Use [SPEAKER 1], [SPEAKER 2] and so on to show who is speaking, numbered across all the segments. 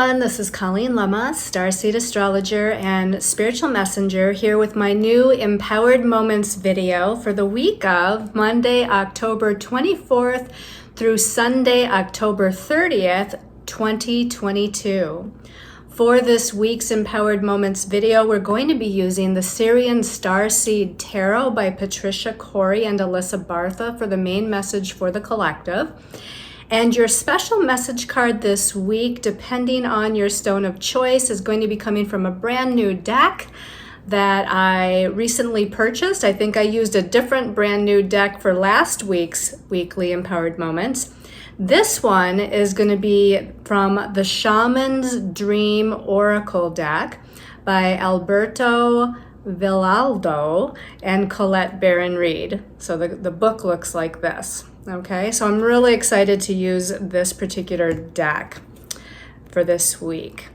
[SPEAKER 1] everyone, this is Colleen Lemma, Starseed Astrologer and Spiritual Messenger, here with my new Empowered Moments video for the week of Monday, October 24th through Sunday, October 30th, 2022. For this week's Empowered Moments video, we're going to be using the Syrian Starseed Tarot by Patricia Corey and Alyssa Bartha for the main message for the collective. And your special message card this week, depending on your stone of choice, is going to be coming from a brand new deck that I recently purchased. I think I used a different brand new deck for last week's weekly Empowered Moments. This one is going to be from the Shaman's Dream Oracle deck by Alberto Villaldo and Colette Barron-Reed. So the book looks like this. Okay, so I'm really excited to use this particular deck for this week.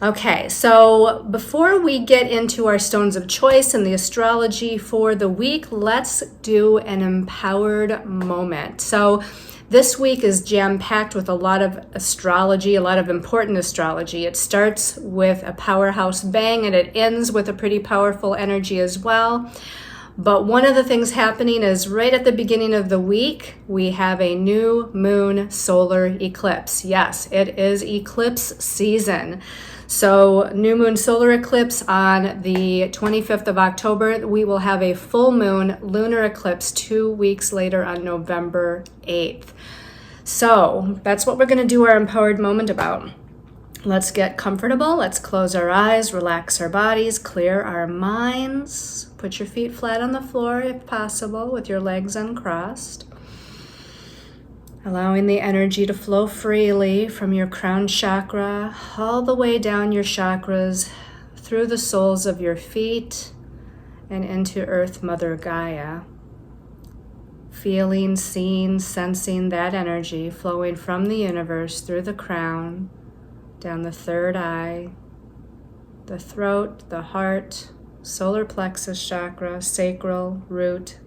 [SPEAKER 1] Okay, so before we get into our stones of choice and the astrology for the week, let's do an empowered moment. So this week is jam-packed with a lot of astrology, a lot of important astrology. It starts with a powerhouse bang and it ends with a pretty powerful energy as well. But one of the things happening is right at the beginning of the week, we have a new moon solar eclipse. Yes, it is eclipse season. So new moon solar eclipse on the 25th of October. We will have a full moon lunar eclipse 2 weeks later on November 8th. So that's what we're going to do our empowered moment about. Let's get comfortable. Let's close our eyes, relax our bodies, clear our minds. Put your feet flat on the floor if possible with your legs uncrossed. Allowing the energy to flow freely from your crown chakra all the way down your chakras through the soles of your feet and into Earth Mother Gaia. Feeling, seeing, sensing that energy flowing from the universe through the crown, down the third eye, the throat, the heart, solar plexus chakra, sacral, root,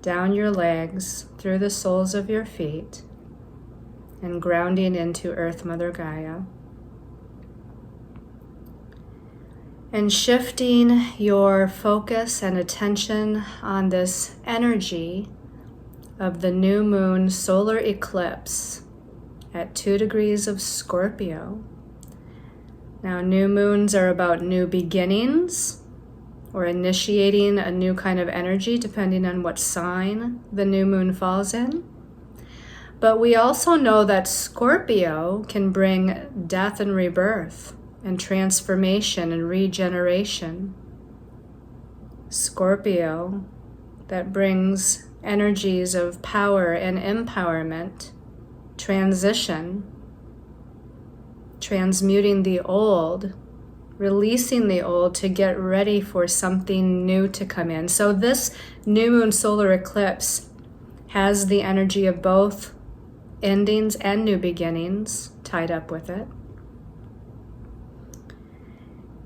[SPEAKER 1] down your legs, through the soles of your feet, and grounding into Earth Mother Gaia. And shifting your focus and attention on this energy of the new moon solar eclipse at 2 degrees of Scorpio. Now, new moons are about new beginnings or initiating a new kind of energy, depending on what sign the new moon falls in. But we also know that Scorpio can bring death and rebirth and transformation and regeneration. Scorpio that brings energies of power and empowerment, transition, transmuting the old, releasing the old to get ready for something new to come in. So this new moon solar eclipse has the energy of both endings and new beginnings tied up with it.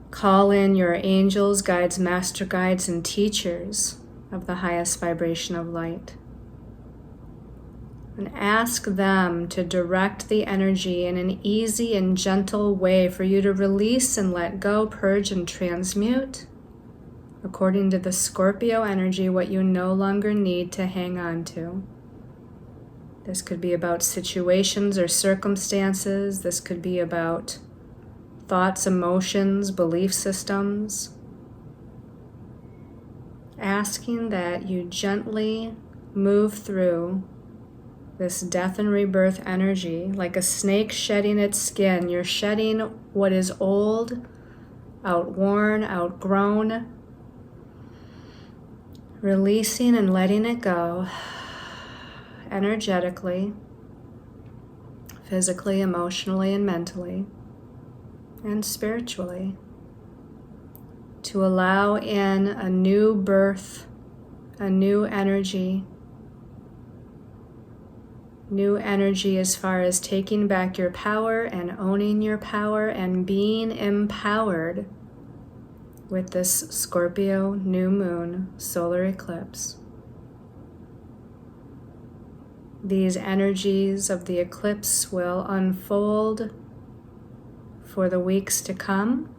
[SPEAKER 1] Call in your angels, guides, master guides, and teachers of the highest vibration of light. And ask them to direct the energy in an easy and gentle way for you to release and let go, purge and transmute, according to the Scorpio energy, what you no longer need to hang on to. This could be about situations or circumstances. This could be about thoughts, emotions, belief systems. Asking that you gently move through this death and rebirth energy, like a snake shedding its skin. You're shedding what is old, outworn, outgrown, releasing and letting it go energetically, physically, emotionally, and mentally, and spiritually, to allow in a new birth, a new energy as far as taking back your power and owning your power and being empowered with this Scorpio new moon solar eclipse. These energies of the eclipse will unfold for the weeks to come,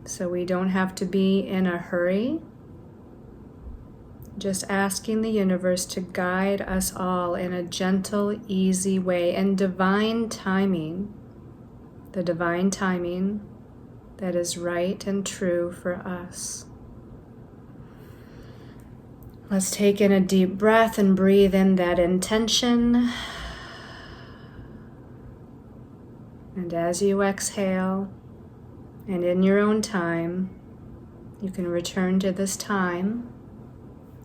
[SPEAKER 1] so we don't have to be in a hurry. Just asking the universe to guide us all in a gentle, easy way, and divine timing, the divine timing that is right and true for us. Let's take in a deep breath and breathe in that intention. And as you exhale, and in your own time, you can return to this time,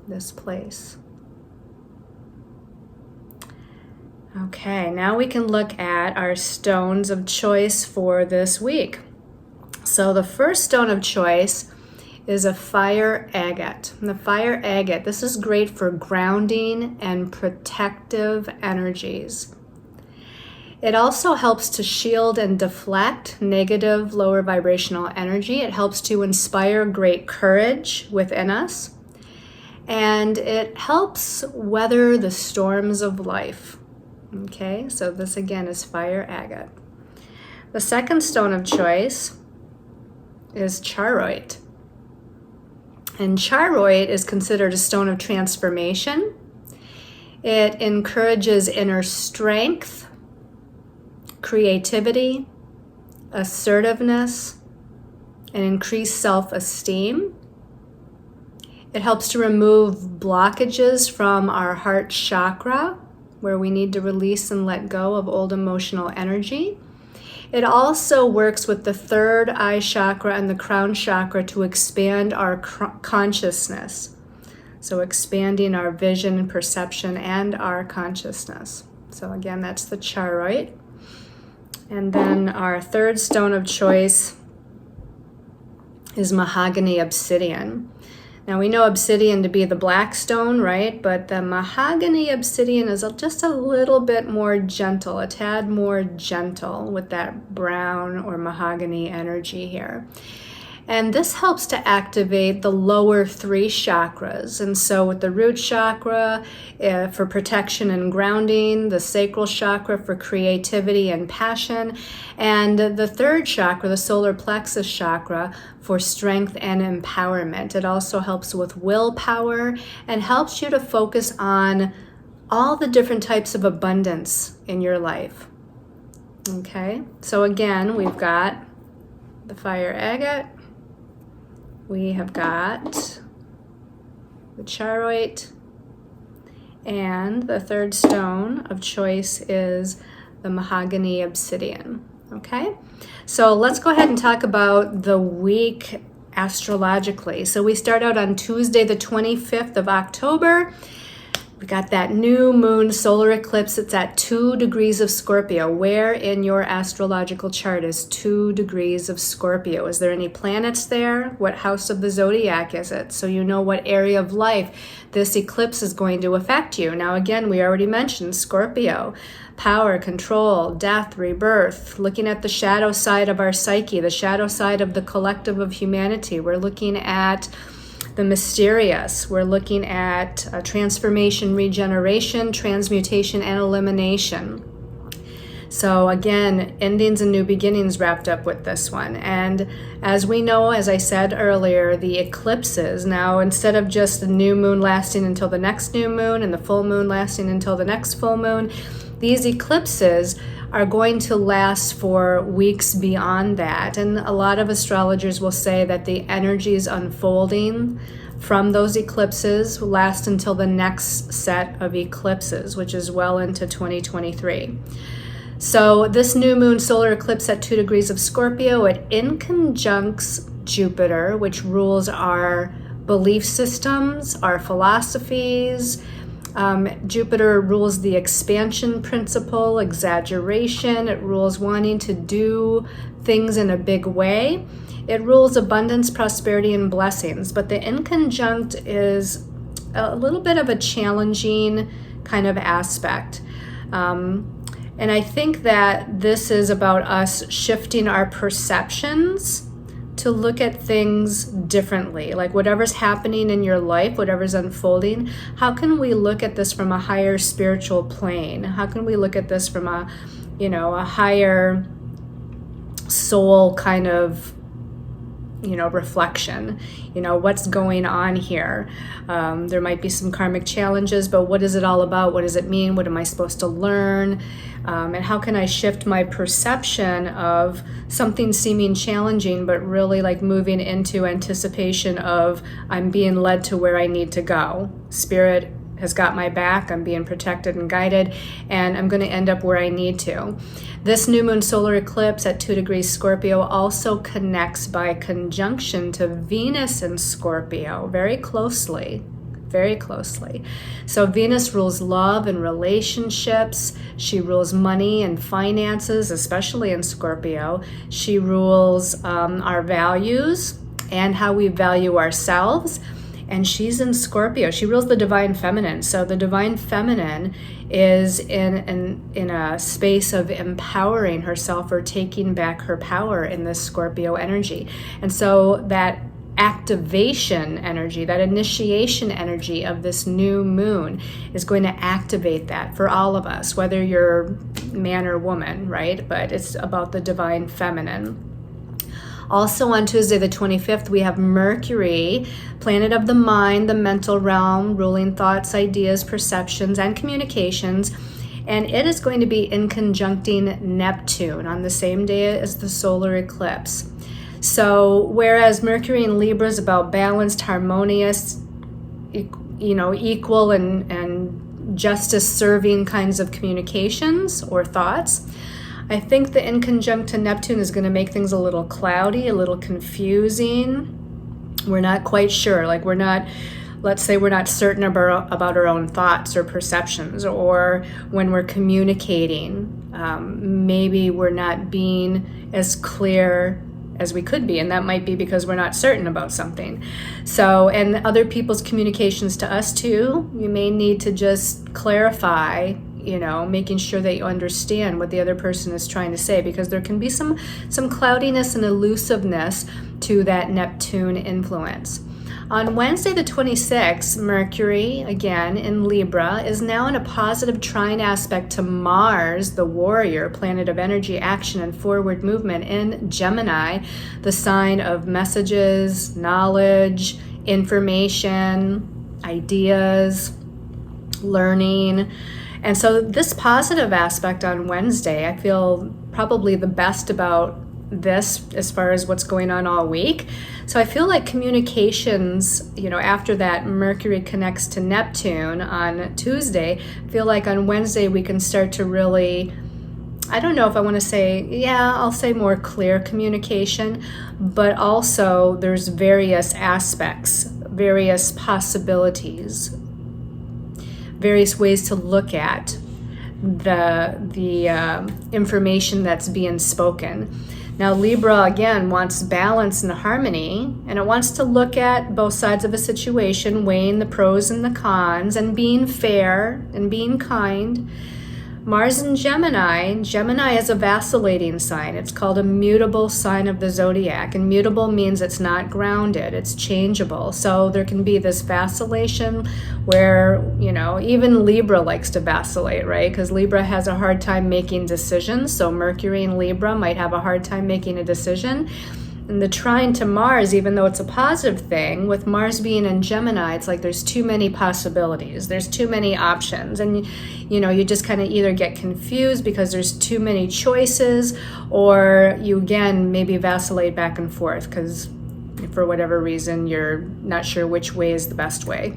[SPEAKER 1] this place. Okay, now we can look at our stones of choice for this week. So the first stone of choice is a fire agate. And the fire agate, this is great for grounding and protective energies. It also helps to shield and deflect negative, lower vibrational energy. It helps to inspire great courage within us. And it helps weather the storms of life. Okay, so this again is fire agate. The second stone of choice is charoite. And charoite is considered a stone of transformation. It encourages inner strength, creativity, assertiveness, and increased self-esteem. It helps to remove blockages from our heart chakra, where we need to release and let go of old emotional energy. It also works with the third eye chakra and the crown chakra to expand our consciousness. So expanding our vision and perception and our consciousness. So again, that's the charoite. And then our third stone of choice is mahogany obsidian. Now we know obsidian to be the black stone, right? But the mahogany obsidian is just a little bit more gentle, a tad more gentle with that brown or mahogany energy here. And this helps to activate the lower three chakras. And so with the root chakra for protection and grounding, the sacral chakra for creativity and passion, and the third chakra, the solar plexus chakra, for strength and empowerment. It also helps with willpower and helps you to focus on all the different types of abundance in your life. Okay, so again, we've got the fire agate. We have got the charoite, and the third stone of choice is the mahogany obsidian. Okay, so let's go ahead and talk about the week astrologically. So we start out on Tuesday, the 25th of October. We got that new moon solar eclipse. It's at 2 degrees of Scorpio. Where in your astrological chart is 2 degrees of Scorpio? Is there any planets there? What house of the zodiac is it? So you know what area of life this eclipse is going to affect you. Now again, we already mentioned Scorpio. Power, control, death, rebirth, looking at the shadow side of our psyche, the shadow side of the collective of humanity. We're looking at the mysterious. We're looking at transformation, regeneration, transmutation, and elimination. So again, endings and new beginnings wrapped up with this one. And as we know, as I said earlier, the eclipses, now instead of just the new moon lasting until the next new moon and the full moon lasting until the next full moon, these eclipses are going to last for weeks beyond that. And a lot of astrologers will say that the energies unfolding from those eclipses will last until the next set of eclipses, which is well into 2023. So this new moon solar eclipse at 2 degrees of Scorpio, it inconjuncts Jupiter, which rules our belief systems, our philosophies. Jupiter rules the expansion principle, exaggeration. It rules wanting to do things in a big way. It rules abundance, prosperity, and blessings. But the inconjunct is a little bit of a challenging kind of aspect. And I think that this is about us shifting our perceptions to look at things differently. Like whatever's happening in your life, whatever's unfolding, how can we look at this from a higher spiritual plane? How can we look at this from a higher soul kind of, reflection. What's going on here? There might be some karmic challenges, but what is it all about? What does it mean? What am I supposed to learn? And how can I shift my perception of something seeming challenging, but really like moving into anticipation of I'm being led to where I need to go. Spirit has got my back, I'm being protected and guided, and I'm going to end up where I need to. This new moon solar eclipse at 2 degrees Scorpio also connects by conjunction to Venus in Scorpio very closely. Very closely. So Venus rules love and relationships. She rules money and finances, especially in Scorpio. She rules our values and how we value ourselves. And she's in Scorpio. She rules the divine feminine. So the divine feminine is in a space of empowering herself or taking back her power in this Scorpio energy. And so that activation energy, that initiation energy of this new moon is going to activate that for all of us, whether you're man or woman, right? But it's about the divine feminine. Also on Tuesday the 25th, we have Mercury, planet of the mind, the mental realm, ruling thoughts, ideas, perceptions, and communications. And it is going to be in conjuncting Neptune on the same day as the solar eclipse. So whereas Mercury in Libra is about balanced, harmonious, equal and justice-serving kinds of communications or thoughts, I think the inconjunct to Neptune is going to make things a little cloudy, a little confusing. We're not quite sure. Let's say we're not certain about our own thoughts or perceptions, or when we're communicating, maybe we're not being as clear as we could be, and that might be because we're not certain about something. So, and other people's communications to us too, you may need to just clarify, making sure that you understand what the other person is trying to say, because there can be some cloudiness and elusiveness to that Neptune influence. On Wednesday the 26th, Mercury, again in Libra, is now in a positive trine aspect to Mars, the warrior, planet of energy, action, and forward movement in Gemini, the sign of messages, knowledge, information, ideas, learning. And so this positive aspect on Wednesday, I feel probably the best about this as far as what's going on all week. So I feel like communications, after that Mercury connects to Neptune on Tuesday, I feel like on Wednesday we can start to really, I don't know if I want to say, I'll say more clear communication, but also there's various aspects, various possibilities, various ways to look at the information that's being spoken. Now, Libra, again, wants balance and harmony, and it wants to look at both sides of a situation, weighing the pros and the cons, and being fair and being kind. Mars in Gemini is a vacillating sign. It's called a mutable sign of the zodiac, and mutable means it's not grounded, it's changeable. So there can be this vacillation where, even Libra likes to vacillate, right? Because Libra has a hard time making decisions. So Mercury in Libra might have a hard time making a decision. And the trine to Mars, even though it's a positive thing, with Mars being in Gemini, it's like there's too many possibilities. There's too many options. And, you just kind of either get confused because there's too many choices, or you, again, maybe vacillate back and forth because for whatever reason, you're not sure which way is the best way.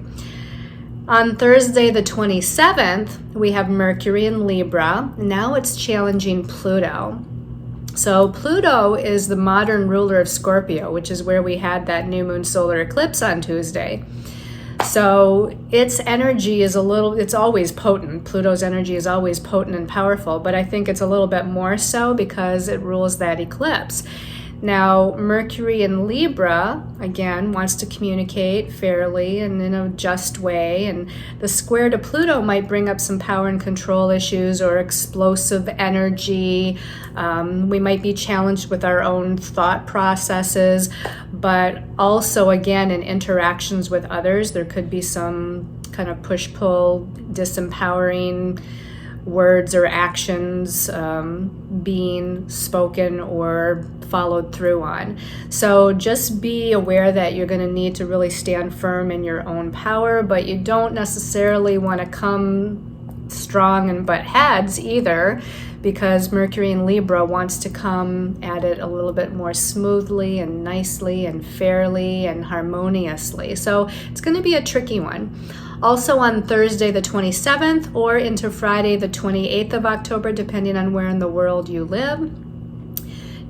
[SPEAKER 1] On Thursday, the 27th, we have Mercury in Libra. Now it's challenging Pluto. So Pluto is the modern ruler of Scorpio, which is where we had that new moon solar eclipse on Tuesday. So its energy is it's always potent. Pluto's energy is always potent and powerful, but I think it's a little bit more so because it rules that eclipse. Now, Mercury in Libra, again, wants to communicate fairly and in a just way, and the square to Pluto might bring up some power and control issues or explosive energy. We might be challenged with our own thought processes, but also, again, in interactions with others, there could be some kind of push-pull, disempowering words or actions being spoken or followed through on. So just be aware that you're going to need to really stand firm in your own power, but you don't necessarily want to come strong and butt heads either, because Mercury in Libra wants to come at it a little bit more smoothly and nicely and fairly and harmoniously. So it's going to be a tricky one. Also on Thursday the 27th or into Friday the 28th of October, depending on where in the world you live,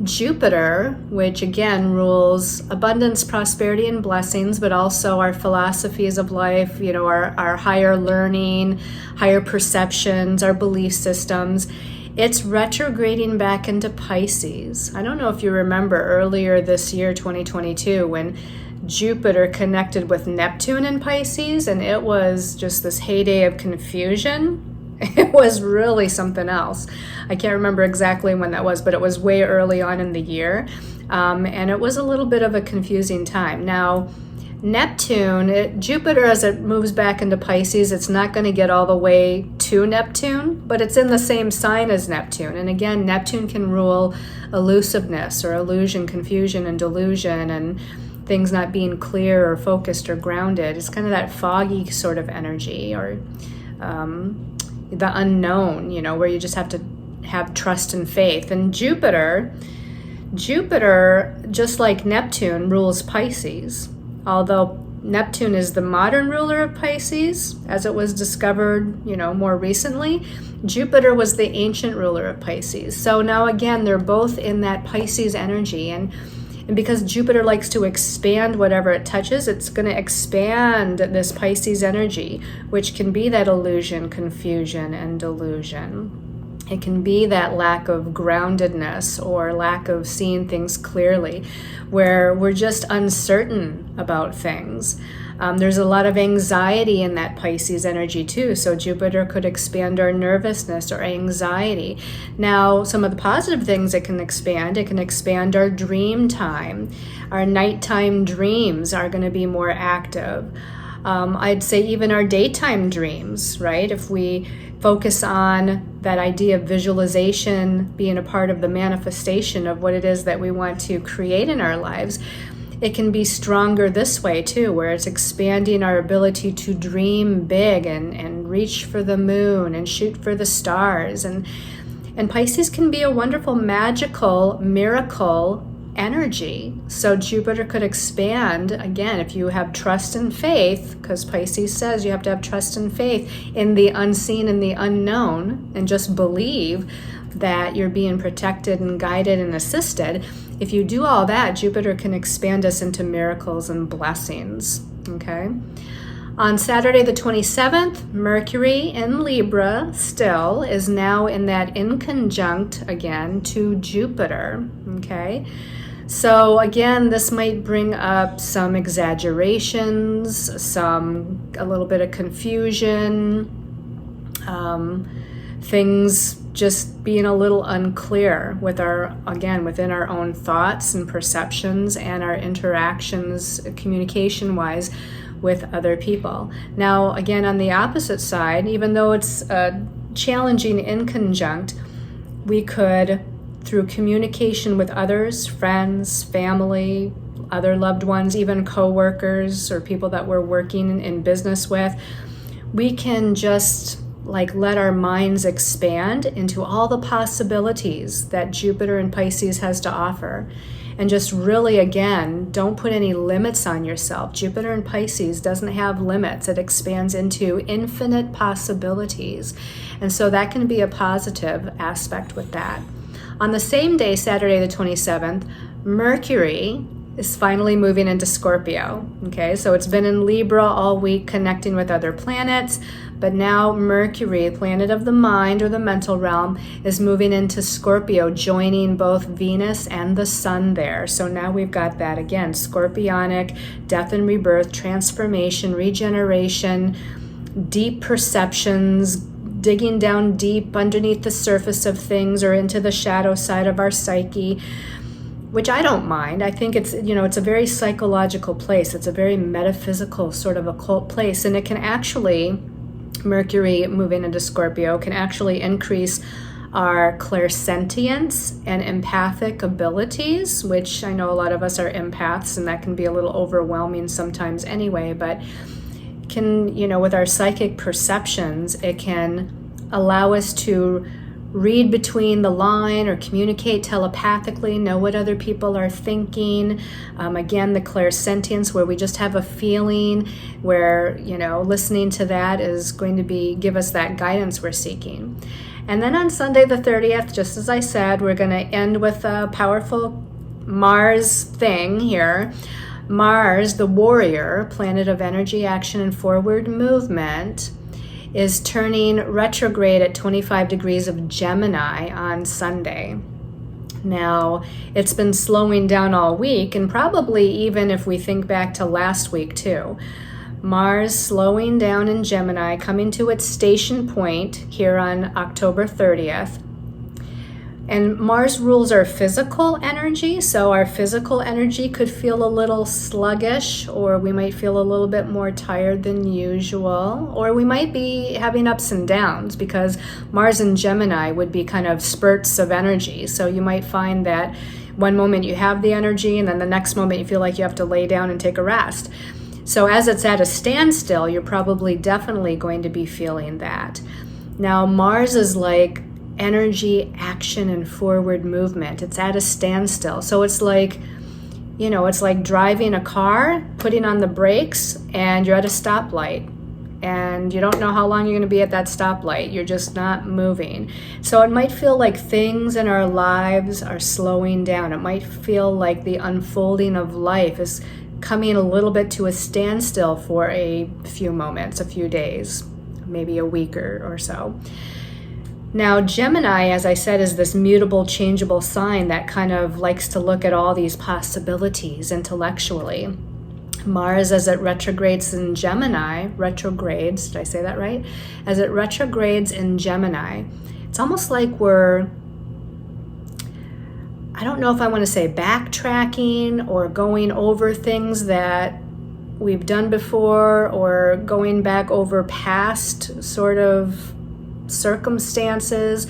[SPEAKER 1] Jupiter, which again rules abundance, prosperity, and blessings, but also our philosophies of life, our higher learning, higher perceptions, our belief systems, it's retrograding back into Pisces. I don't know if you remember earlier this year, 2022, when Jupiter connected with Neptune in Pisces, and it was just this heyday of confusion. It was really something else. I can't remember exactly when that was, but it was way early on in the year, and it was a little bit of a confusing time. Now, Jupiter, as it moves back into Pisces, it's not going to get all the way to Neptune, but it's in the same sign as Neptune. And again, Neptune can rule elusiveness or illusion, confusion, and delusion, and things not being clear or focused or grounded. It's kind of that foggy sort of energy, or the unknown, where you just have to have trust and faith. And Jupiter, just like Neptune, rules Pisces. Although Neptune is the modern ruler of Pisces, as it was discovered, more recently, Jupiter was the ancient ruler of Pisces. So now again, they're both in that Pisces energy, and because Jupiter likes to expand whatever it touches, it's going to expand this Pisces energy, which can be that illusion, confusion, and delusion. It can be that lack of groundedness or lack of seeing things clearly, where we're just uncertain about things. There's a lot of anxiety in that Pisces energy too, so Jupiter could expand our nervousness or anxiety. Now, some of the positive things it can expand our dream time. Our nighttime dreams are going to be more active. I'd say even our daytime dreams, right? If we focus on that idea of visualization being a part of the manifestation of what it is that we want to create in our lives, it can be stronger this way too, where it's expanding our ability to dream big and reach for the moon and shoot for the stars. And Pisces can be a wonderful, magical, miracle energy. So Jupiter could expand, again, if you have trust and faith, because Pisces says you have to have trust and faith in the unseen and the unknown, and just believe that you're being protected and guided and assisted. If you do all that, Jupiter can expand us into miracles and blessings, okay? On Saturday the 27th, Mercury in Libra still is now in that inconjunct again to Jupiter, okay? So again, this might bring up some exaggerations, a little bit of confusion, things just being a little unclear within our own thoughts and perceptions and our interactions communication-wise with other people. Now, again, on the opposite side, even though it's a challenging inconjunct, we could, through communication with others, friends, family, other loved ones, even co-workers or people that we're working in business with, we can just let our minds expand into all the possibilities that Jupiter and Pisces has to offer. And just really, again, don't put any limits on yourself. Jupiter and Pisces doesn't have limits. It expands into infinite possibilities. And so that can be a positive aspect with that. On the same day, Saturday the 27th, Mercury is finally moving into Scorpio. Okay, so it's been in Libra all week connecting with other planets, but now Mercury, planet of the mind or the mental realm, is moving into Scorpio, joining both Venus and the Sun there. So now we've got that again, scorpionic, death and rebirth, transformation, regeneration, deep perceptions, digging down deep underneath the surface of things or into the shadow side of our psyche, which I don't mind. I think it's a very psychological place. It's a very metaphysical sort of occult place, and it can actually Mercury moving into Scorpio can actually increase our clairsentience and empathic abilities, which I know a lot of us are empaths, and that can be a little overwhelming sometimes anyway, but can, with our psychic perceptions, it can allow us to read between the line or communicate telepathically, know what other people are thinking. Again, the clairsentience, where we just have a feeling, where, listening to that is going to give us that guidance we're seeking. And then on Sunday the 30th, just as I said, we're going to end with a powerful Mars thing here. Mars, the warrior, planet of energy, action, and forward movement, is turning retrograde at 25 degrees of Gemini on Sunday. Now, it's been slowing down all week, and probably even if we think back to last week too. Mars slowing down in Gemini, coming to its station point here on October 30th. And Mars rules our physical energy, so our physical energy could feel a little sluggish, or we might feel a little bit more tired than usual, or we might be having ups and downs, because Mars in Gemini would be kind of spurts of energy. So you might find that one moment you have the energy, and then the next moment you feel like you have to lay down and take a rest. So as it's at a standstill, you're probably definitely going to be feeling that. Now, Mars is like energy, action, and forward movement. It's at a standstill. So it's like, it's like driving a car, putting on the brakes, and you're at a stoplight. And you don't know how long you're going to be at that stoplight. You're just not moving. So it might feel like things in our lives are slowing down. It might feel like the unfolding of life is coming a little bit to a standstill for a few moments, a few days, maybe a week or so. Now, Gemini, as I said, is this mutable, changeable sign that kind of likes to look at all these possibilities intellectually. Mars, as it retrogrades in Gemini, did I say that right? As it retrogrades in Gemini, it's almost like we're, I don't know if I want to say backtracking or going over things that we've done before, or going back over past sort of circumstances.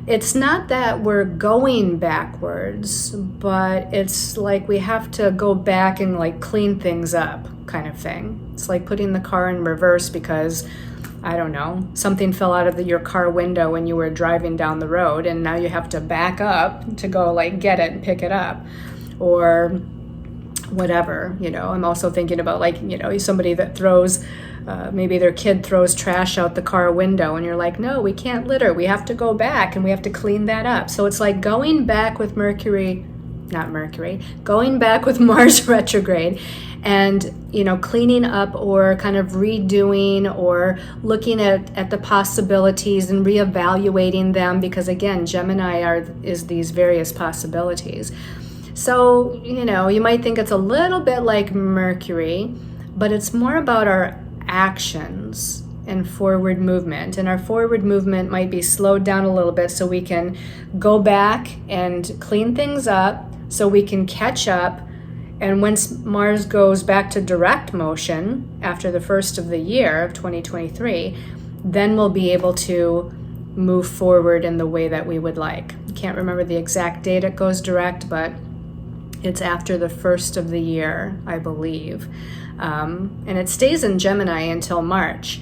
[SPEAKER 1] It's not that we're going backwards, but it's like we have to go back and like clean things up, kind of thing. It's like putting the car in reverse because, I don't know, something fell out of your car window when you were driving down the road, and now you have to back up to go like get it and pick it up, or whatever. I'm also thinking about like, somebody that throws maybe their kid throws trash out the car window, and you're like, no, we can't litter. We have to go back and we have to clean that up. So it's like going back with going back with Mars retrograde, and, cleaning up or kind of redoing or looking at the possibilities and reevaluating them, because again, Gemini is these various possibilities. So, you might think it's a little bit like Mercury, but it's more about our actions and forward movement. And our forward movement might be slowed down a little bit so we can go back and clean things up, so we can catch up. And once Mars goes back to direct motion after the first of the year of 2023, then we'll be able to move forward in the way that we would like. I can't remember the exact date it goes direct, but it's after the first of the year, I believe. And it stays in Gemini until March.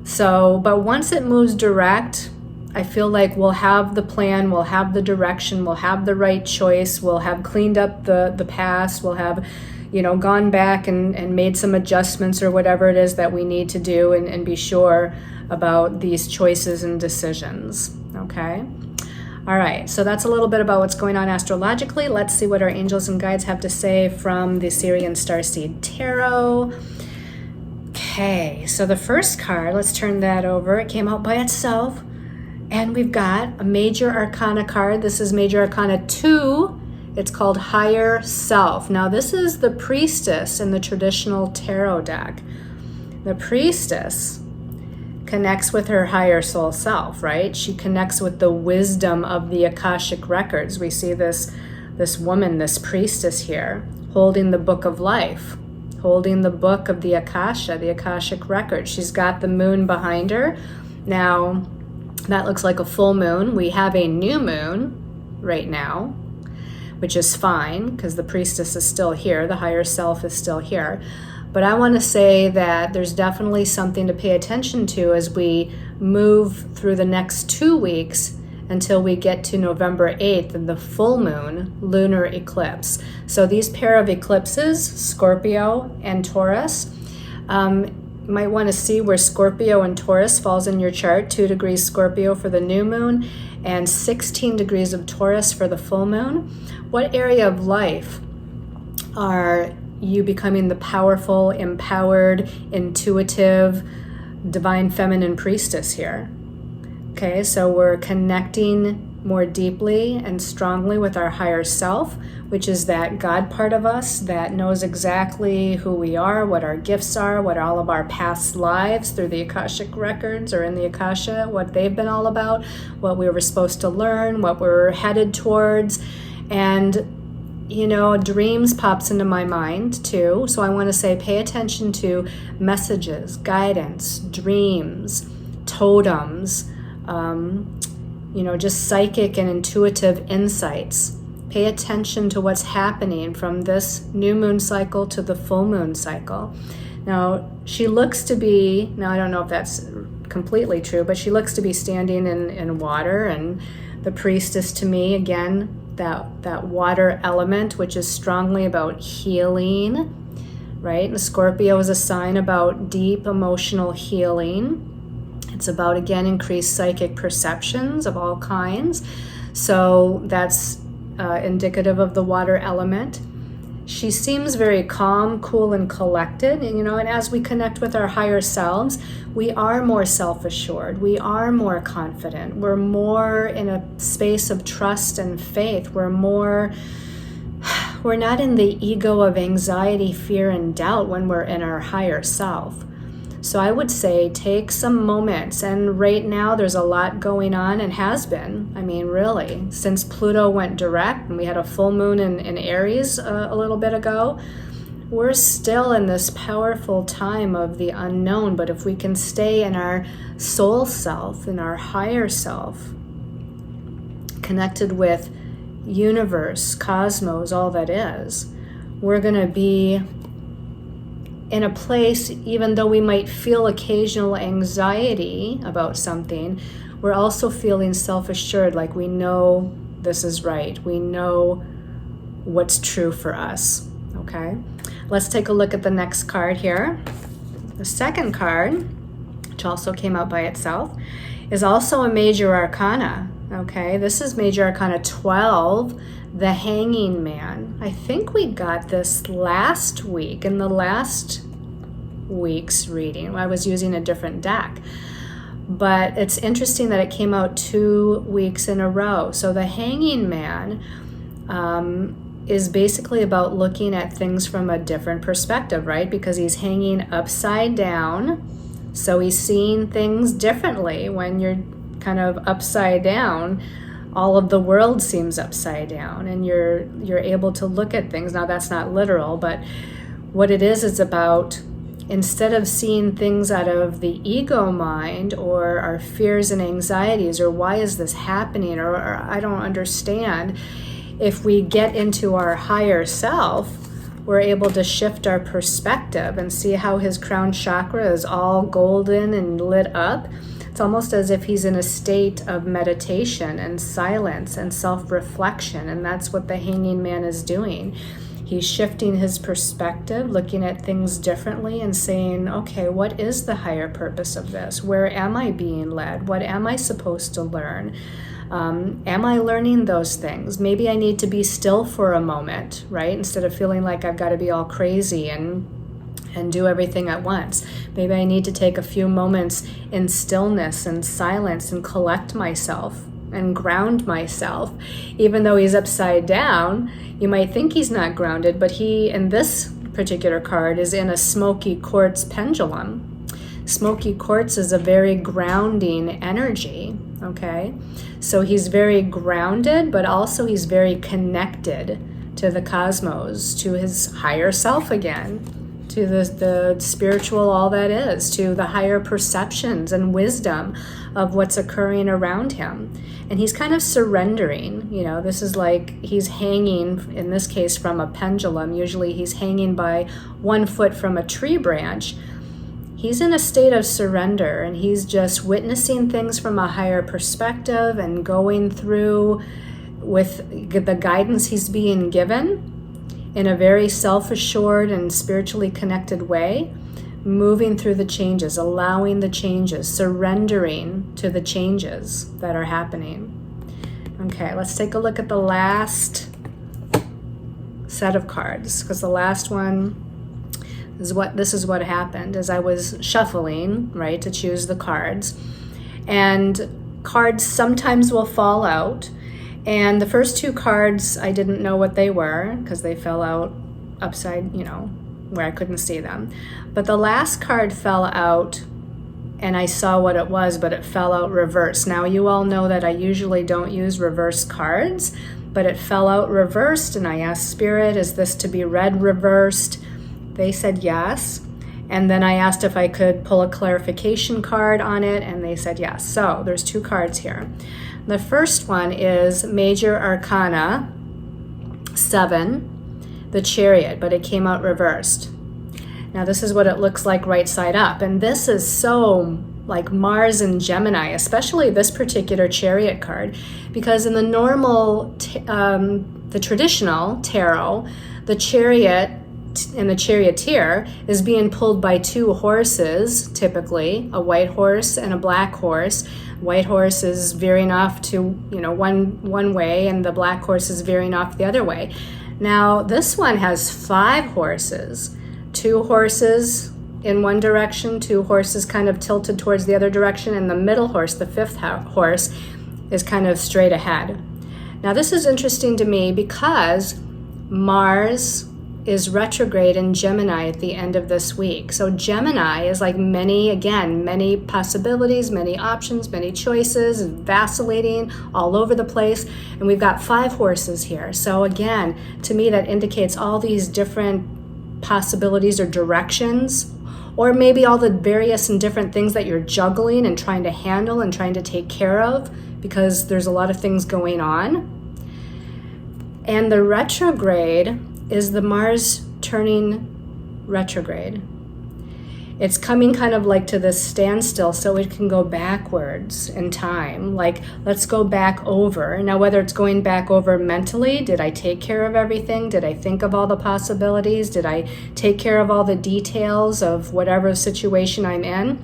[SPEAKER 1] So, but once it moves direct, I feel like we'll have the plan, we'll have the direction, we'll have the right choice, we'll have cleaned up the past, we'll have, gone back and made some adjustments or whatever it is that we need to do, and be sure about these choices and decisions, okay? All right, so that's a little bit about what's going on astrologically. Let's see what our angels and guides have to say from the Syrian Starseed Tarot. Okay, so the first card, let's turn that over. It came out by itself. And we've got a Major Arcana card. This is Major Arcana 2. It's called Higher Self. Now, this is the Priestess in the traditional tarot deck. The Priestess connects with her higher soul self, right? She connects with the wisdom of the Akashic records. We see this woman, this priestess here, holding the book of life, holding the book of the Akasha, the Akashic record. She's got the moon behind her. Now, that looks like a full moon. We have a new moon right now, which is fine because the priestess is still here. The higher self is still here. But I want to say that there's definitely something to pay attention to as we move through the next 2 weeks until we get to November 8th and the full moon lunar eclipse. So these pair of eclipses, Scorpio and Taurus, you might want to see where Scorpio and Taurus falls in your chart. 2 degrees Scorpio for the new moon and 16 degrees of Taurus for the full moon. What area of life are you becoming the powerful, empowered, intuitive, divine feminine priestess here? Okay, so we're connecting more deeply and strongly with our higher self, which is that God part of us that knows exactly who we are, what our gifts are, what all of our past lives through the Akashic records or in the Akasha, what they've been all about, what we were supposed to learn, what we're headed towards. And, you know, dreams pops into my mind too. So I want to say pay attention to messages, guidance, dreams, totems, you know, just psychic and intuitive insights. Pay attention to what's happening from this new moon cycle to the full moon cycle. Now, she looks to be, now I don't know if that's completely true, but she looks to be standing in water, and the priestess to me, again, that water element, which is strongly about healing, right? And Scorpio is a sign about deep emotional healing. It's about, again, increased psychic perceptions of all kinds. So that's indicative of the water element. She seems very calm, cool, and collected. And, you know, and as we connect with our higher selves, we are more self-assured. We are more confident. We're more in a space of trust and faith. We're not in the ego of anxiety, fear, and doubt when we're in our higher self. So I would say take some moments, and right now there's a lot going on and has been. I mean, really, since Pluto went direct and we had a full moon in Aries a little bit ago, we're still in this powerful time of the unknown. But if we can stay in our soul self, in our higher self, connected with universe, cosmos, all that is, we're going to be in a place, even though we might feel occasional anxiety about something, we're also feeling self-assured, like we know this is right. We know what's true for us, okay? Let's take a look at the next card here. The second card, which also came out by itself, is also a major arcana, okay? This is major arcana 12, the Hanging Man. I think we got this last week in the last week's reading. I was using a different deck. But it's interesting that it came out 2 weeks in a row. So the Hanging Man is basically about looking at things from a different perspective, right? Because he's hanging upside down. So he's seeing things differently. When you're kind of upside down, all of the world seems upside down, and you're able to look at things. Now that's not literal, but what it is about, instead of seeing things out of the ego mind or our fears and anxieties, or why is this happening, or I don't understand, if we get into our higher self, we're able to shift our perspective and see how his crown chakra is all golden and lit up. It's almost as if he's in a state of meditation and silence and self-reflection, and that's what the Hanging Man is doing. He's shifting his perspective, looking at things differently and saying, okay, what is the higher purpose of this? Where am I being led? What am I supposed to learn? Am I learning those things? Maybe I need to be still for a moment, right? Instead of feeling like I've got to be all crazy and do everything at once. Maybe I need to take a few moments in stillness and silence and collect myself and ground myself. Even though he's upside down, you might think he's not grounded, but he, in this particular card, is in a smoky quartz pendulum. Smoky quartz is a very grounding energy, okay? So he's very grounded, but also he's very connected to the cosmos, to his higher self again, to the spiritual, all that is, to the higher perceptions and wisdom of what's occurring around him. And he's kind of surrendering. You know, this is like he's hanging, in this case, from a pendulum. Usually he's hanging by 1 foot from a tree branch. He's in a state of surrender, and he's just witnessing things from a higher perspective and going through with the guidance he's being given in a very self-assured and spiritually connected way, moving through the changes, allowing the changes, surrendering to the changes that are happening. Okay, let's take a look at the last set of cards, because the last one is this is what happened as I was shuffling, right, to choose the cards. And cards sometimes will fall out. And the first 2 cards, I didn't know what they were because they fell out upside, you know, where I couldn't see them. But the last card fell out and I saw what it was, but it fell out reversed. Now, you all know that I usually don't use reverse cards, but it fell out reversed, and I asked Spirit, is this to be read reversed? They said yes. And then I asked if I could pull a clarification card on it, and they said yes. So there's 2 cards here. The first one is Major Arcana 7, the Chariot, but it came out reversed. Now this is what it looks like right side up. And this is so like Mars and Gemini, especially this particular Chariot card, because in the normal, the traditional tarot, the Chariot and the charioteer is being pulled by 2 horses, typically a white horse and a black horse. White horse is veering off to, you know, one way, and the black horse is veering off the other way. Now this one has 5 horses, 2 horses in one direction, 2 horses kind of tilted towards the other direction, and the middle horse, the 5th horse, is kind of straight ahead. Now this is interesting to me because Mars is retrograde in Gemini at the end of this week. So Gemini is like many possibilities, many options, many choices, vacillating all over the place. And we've got 5 horses here. So again, to me, that indicates all these different possibilities or directions, or maybe all the various and different things that you're juggling and trying to handle and trying to take care of, because there's a lot of things going on. And the retrograde is the Mars turning retrograde. It's coming kind of like to this standstill so it can go backwards in time. Like, let's go back over. Now, whether it's going back over mentally, did I take care of everything? Did I think of all the possibilities? Did I take care of all the details of whatever situation I'm in?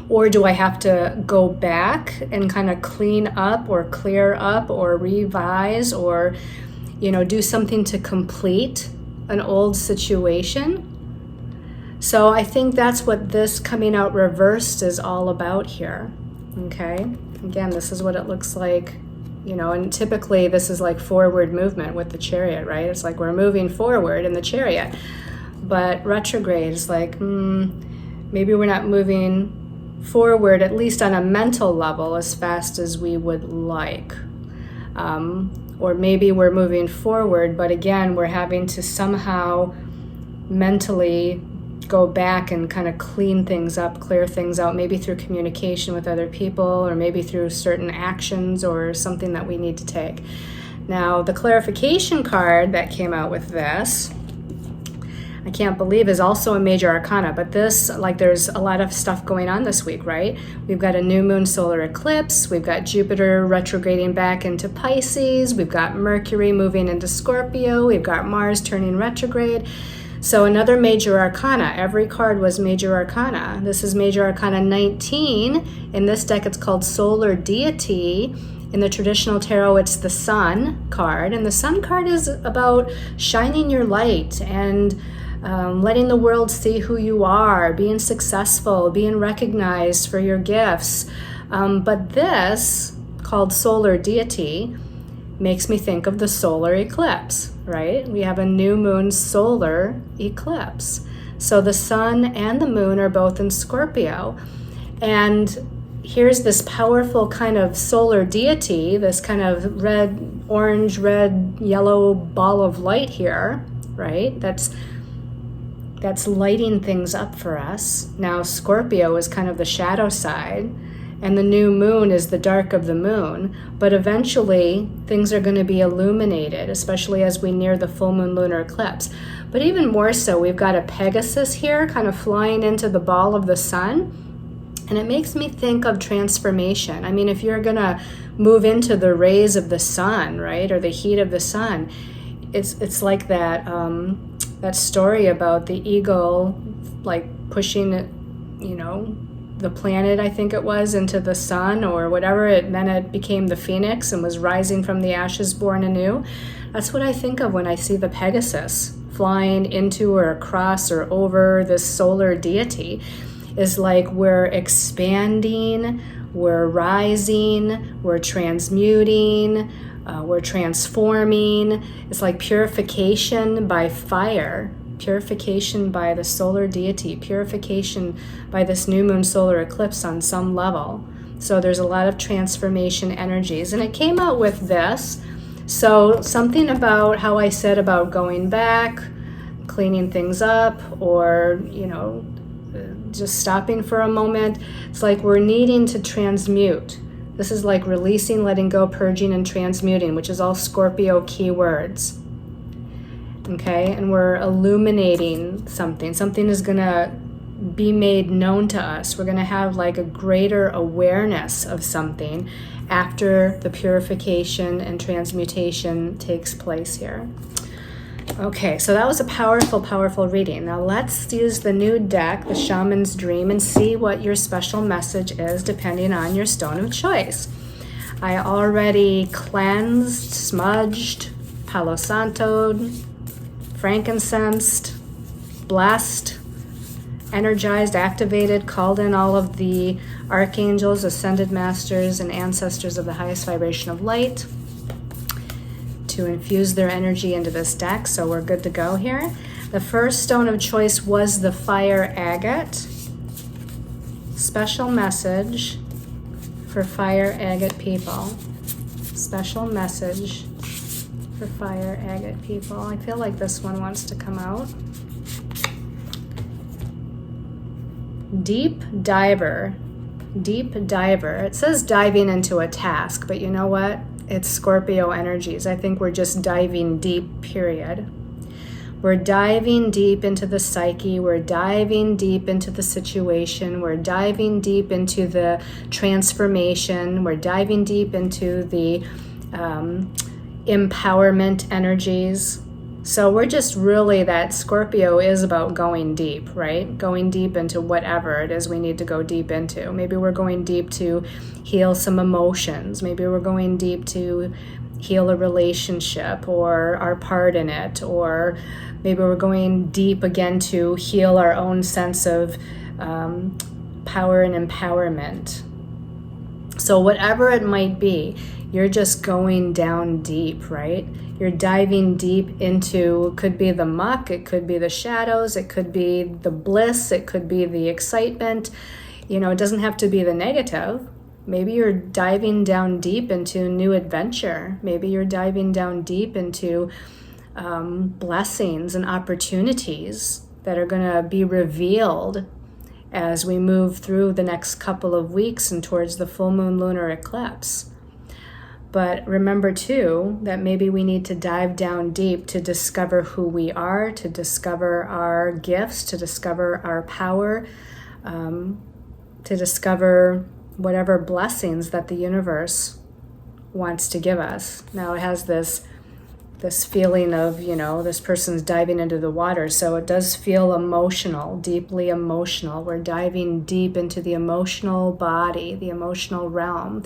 [SPEAKER 1] Or do I have to go back and kind of clean up or clear up or revise or, you know, do something to complete an old situation? So I think that's what this coming out reversed is all about here. Okay, again, this is what it looks like, you know, and typically this is like forward movement with the Chariot, right? It's like we're moving forward in the Chariot, but retrograde is like, maybe we're not moving forward, at least on a mental level, as fast as we would like. Or maybe we're moving forward, but again, we're having to somehow mentally go back and kind of clean things up, clear things out, maybe through communication with other people, or maybe through certain actions or something that we need to take. Now, the clarification card that came out with this, I can't believe, is also a major arcana, but this, like, there's a lot of stuff going on this week, right? We've got a new moon solar eclipse, we've got Jupiter retrograding back into Pisces, we've got Mercury moving into Scorpio, we've got Mars turning retrograde. So another major arcana. Every card was major arcana. This is major arcana 19. In this deck, it's called Solar Deity. In the traditional tarot, it's the Sun card. And the Sun card is about shining your light and letting the world see who you are, being successful, being recognized for your gifts. But this, called Solar Deity, makes me think of the solar eclipse, right? We have a new moon solar eclipse. So the sun and the moon are both in Scorpio. And here's this powerful kind of solar deity, this kind of red, orange, red, yellow ball of light here, right? That's that's lighting things up for us. Now, Scorpio is kind of the shadow side, and the new moon is the dark of the moon, but eventually things are going to be illuminated, especially as we near the full moon lunar eclipse. But even more so, we've got a Pegasus here kind of flying into the ball of the sun, and it makes me think of transformation. I mean, if you're going to move into the rays of the sun, right, or the heat of the sun, it's like that that story about the eagle like pushing it, you know, the planet, I think it was, into the sun or whatever. It meant it became the phoenix and was rising from the ashes, born anew. That's what I think of when I see the Pegasus flying into or across or over this solar deity. Is like we're expanding, we're rising, we're transmuting, we're transforming. It's like purification by fire, purification by the solar deity, purification by this new moon solar eclipse on some level. So there's a lot of transformation energies. And it came out with this. So something about how I said about going back, cleaning things up, or, you know, just stopping for a moment. It's like we're needing to transmute. This is like releasing, letting go, purging, and transmuting, which is all Scorpio keywords. Okay, and we're illuminating something. Something is going to be made known to us. We're going to have like a greater awareness of something after the purification and transmutation takes place here. Okay, so that was a powerful, powerful reading. Now let's use the new deck, the Shaman's Dream, and see what your special message is depending on your stone of choice. I already cleansed, smudged, Palo Santo'd, frankincensed, blessed, energized, activated, called in all of the archangels, ascended masters, and ancestors of the highest vibration of light to infuse their energy into this deck, so we're good to go here. The first stone of choice was the fire agate. Special message for fire agate people. Special message for fire agate people. I feel like this one wants to come out. Deep diver. Deep diver. It says diving into a task, but you know what? It's Scorpio energies. I think we're just diving deep, period. We're diving deep into the psyche. We're diving deep into the situation. We're diving deep into the transformation. We're diving deep into the empowerment energies. So we're just really, that Scorpio is about going deep, right? Going deep into whatever it is we need to go deep into. Maybe we're going deep to heal some emotions. Maybe we're going deep to heal a relationship or our part in it. Or maybe we're going deep again to heal our own sense of power and empowerment. So whatever it might be, you're just going down deep, right? You're diving deep into, could be the muck, it could be the shadows, it could be the bliss, it could be the excitement. You know, it doesn't have to be the negative. Maybe you're diving down deep into new adventure. Maybe you're diving down deep into blessings and opportunities that are going to be revealed as we move through the next couple of weeks and towards the full moon lunar eclipse. But remember too that maybe we need to dive down deep to discover who we are, to discover our gifts, to discover our power, to discover whatever blessings that the universe wants to give us. Now it has this feeling of, you know, this person's diving into the water, so it does feel emotional, deeply emotional. We're diving deep into the emotional body, the emotional realm.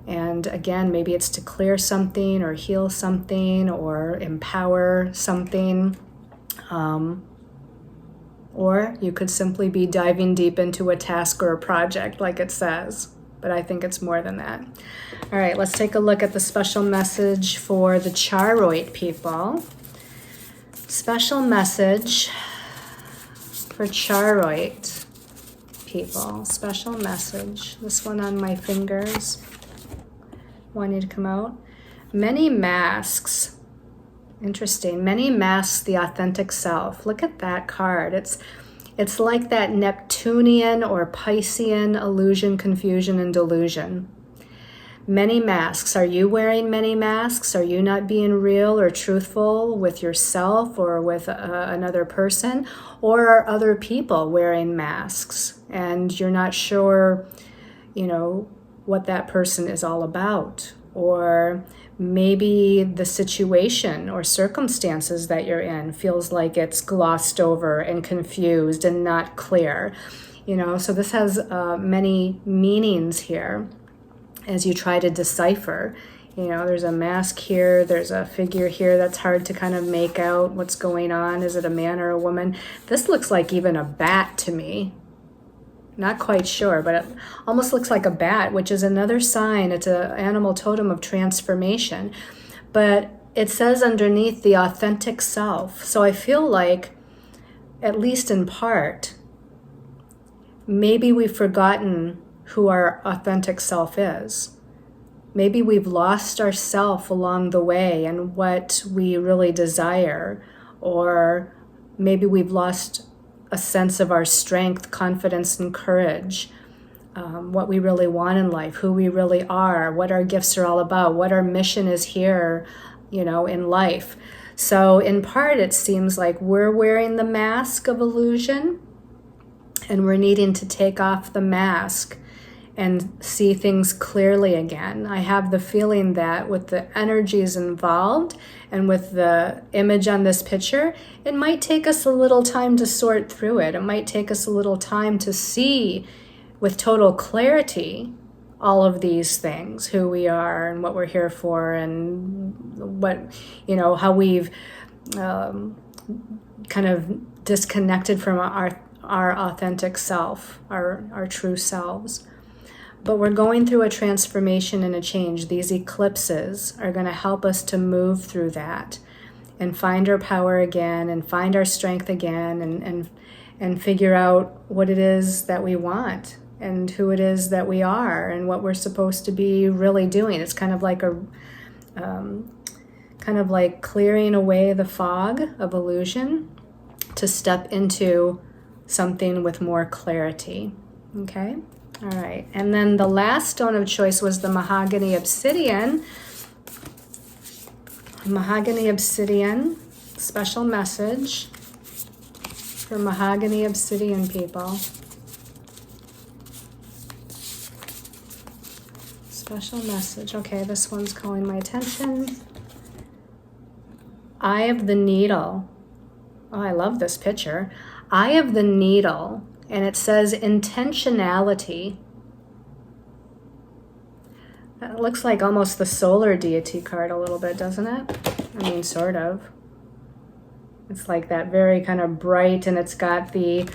[SPEAKER 1] And again, maybe it's to clear something or heal something or empower something. Or you could simply be diving deep into a task or a project like it says. But I think it's more than that. All right, let's take a look at the special message for the Charoid people. Special message for Charoid people. Special message. This one on my fingers. Wanting to come out. Many masks Interesting. Many masks the authentic self. Look at that card. It's like that Neptunian or Piscean illusion, confusion, and delusion. Many masks. Are you wearing many masks? Are you not being real or truthful with yourself or with another person? Or are other people wearing masks and you're not sure, what that person is all about? Or maybe the situation or circumstances that you're in feels like it's glossed over and confused and not clear. So this has many meanings here as you try to decipher. There's a mask here, there's a figure here that's hard to kind of make out what's going on. Is it a man or a woman? This looks like even a bat to me. Not quite sure, but it almost looks like a bat, which is another sign. It's an animal totem of transformation. But it says underneath the authentic self. So I feel like, at least in part, maybe we've forgotten who our authentic self is. Maybe we've lost ourself along the way and what we really desire, or maybe we've lost a sense of our strength, confidence, and courage, what we really want in life, who we really are, what our gifts are all about, what our mission is here, in life. So in part, it seems like we're wearing the mask of illusion and we're needing to take off the mask and see things clearly again. I have the feeling that with the energies involved and with the image on this picture, it might take us a little time to sort through it. It might take us a little time to see with total clarity all of these things, who we are and what we're here for, and what, how we've kind of disconnected from our authentic self, our true selves. But we're going through a transformation and a change. These eclipses are going to help us to move through that and find our power again and find our strength again and figure out what it is that we want and who it is that we are and what we're supposed to be really doing. It's kind of like clearing away the fog of illusion to step into something with more clarity. Okay? All right, and then the last stone of choice was the mahogany obsidian. Mahogany obsidian, special message for mahogany obsidian people. Special message. Okay, this one's calling my attention. Eye of the Needle. Oh, I love this picture. Eye of the Needle. And it says intentionality. That looks like almost the solar deity card a little bit, doesn't it? I mean, sort of. It's like that very kind of bright, and it's got the,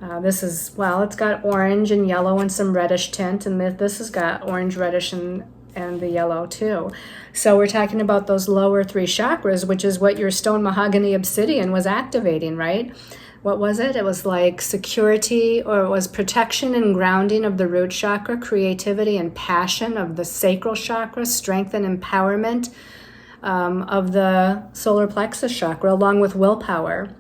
[SPEAKER 1] it's got orange and yellow and some reddish tint, and this has got orange, reddish, and the yellow too. So we're talking about those lower three chakras, which is what your stone mahogany obsidian was activating, right? What was it? It was like security, or it was protection and grounding of the root chakra, creativity and passion of the sacral chakra, strength and empowerment of the solar plexus chakra, along with willpower.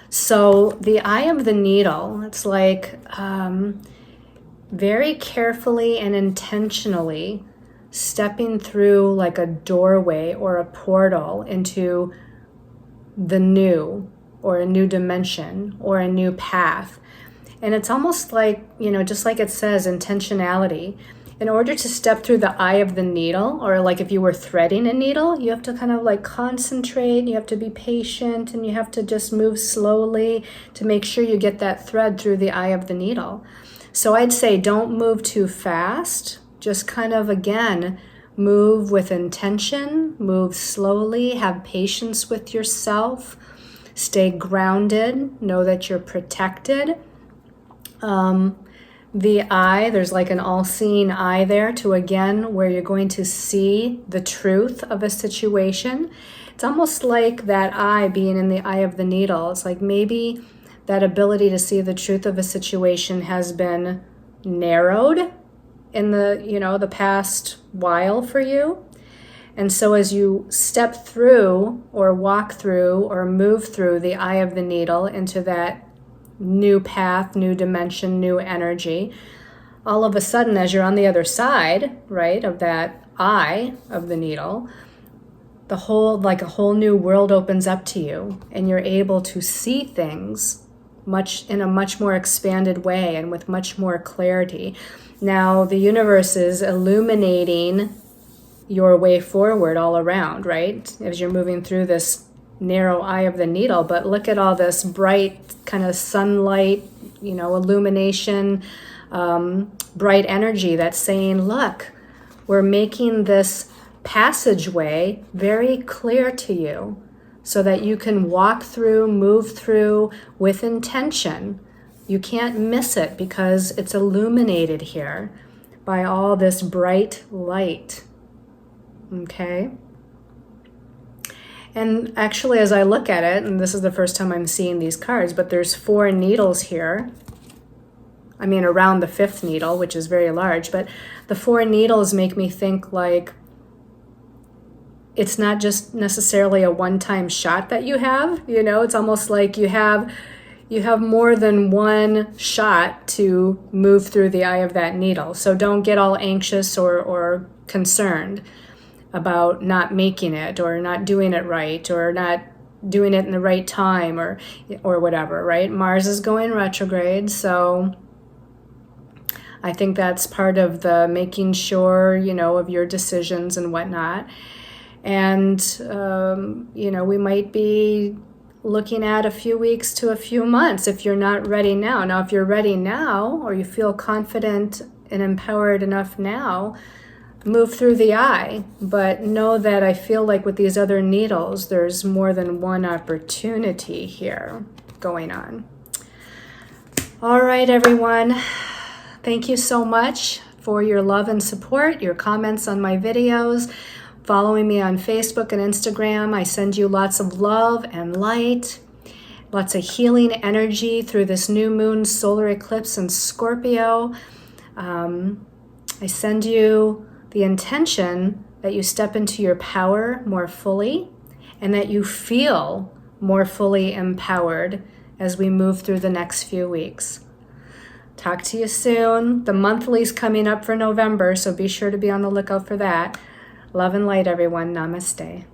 [SPEAKER 1] So the eye of the needle, it's like very carefully and intentionally stepping through like a doorway or a portal into the new, or a new dimension, or a new path. And it's almost like, just like it says, intentionality. In order to step through the eye of the needle, or like if you were threading a needle, you have to kind of like concentrate, you have to be patient, and you have to just move slowly to make sure you get that thread through the eye of the needle. So I'd say don't move too fast, just kind of, again, move with intention, move slowly, have patience with yourself. Stay grounded, know that you're protected. The eye, there's like an all-seeing eye there to, again, where you're going to see the truth of a situation. It's almost like that eye being in the eye of the needle. It's like maybe that ability to see the truth of a situation has been narrowed in the past while for you. And so as you step through or walk through or move through the eye of the needle into that new path, new dimension, new energy, all of a sudden, as you're on the other side, right, of that eye of the needle, like a whole new world opens up to you, and you're able to see things in a much more expanded way and with much more clarity. Now, the universe is illuminating your way forward all around, right, as you're moving through this narrow eye of the needle. But look at all this bright kind of sunlight, illumination, bright energy that's saying, look, we're making this passageway very clear to you so that you can walk through, move through with intention. You can't miss it because it's illuminated here by all this bright light. Okay? And actually, as I look at it, and this is the first time I'm seeing these cards, but there's 4 needles here. I mean, around the 5th needle, which is very large, but the 4 needles make me think like it's not just necessarily a one-time shot that you have, it's almost like you have more than one shot to move through the eye of that needle. So don't get all anxious or concerned about not making it or not doing it right or not doing it in the right time or whatever, right? Mars is going retrograde, so I think that's part of the making sure, of your decisions and whatnot. And, we might be looking at a few weeks to a few months if you're not ready now. Now, if you're ready now, or you feel confident and empowered enough now, move through the eye. But know that I feel like with these other needles, there's more than one opportunity here going on. All right, everyone. Thank you so much for your love and support, your comments on my videos, following me on Facebook and Instagram. I send you lots of love and light, lots of healing energy through this new Moon Solar Eclipse in Scorpio. I send you the intention that you step into your power more fully and that you feel more fully empowered as we move through the next few weeks. Talk to you soon. The monthly's coming up for November, so be sure to be on the lookout for that. Love and light, everyone. Namaste.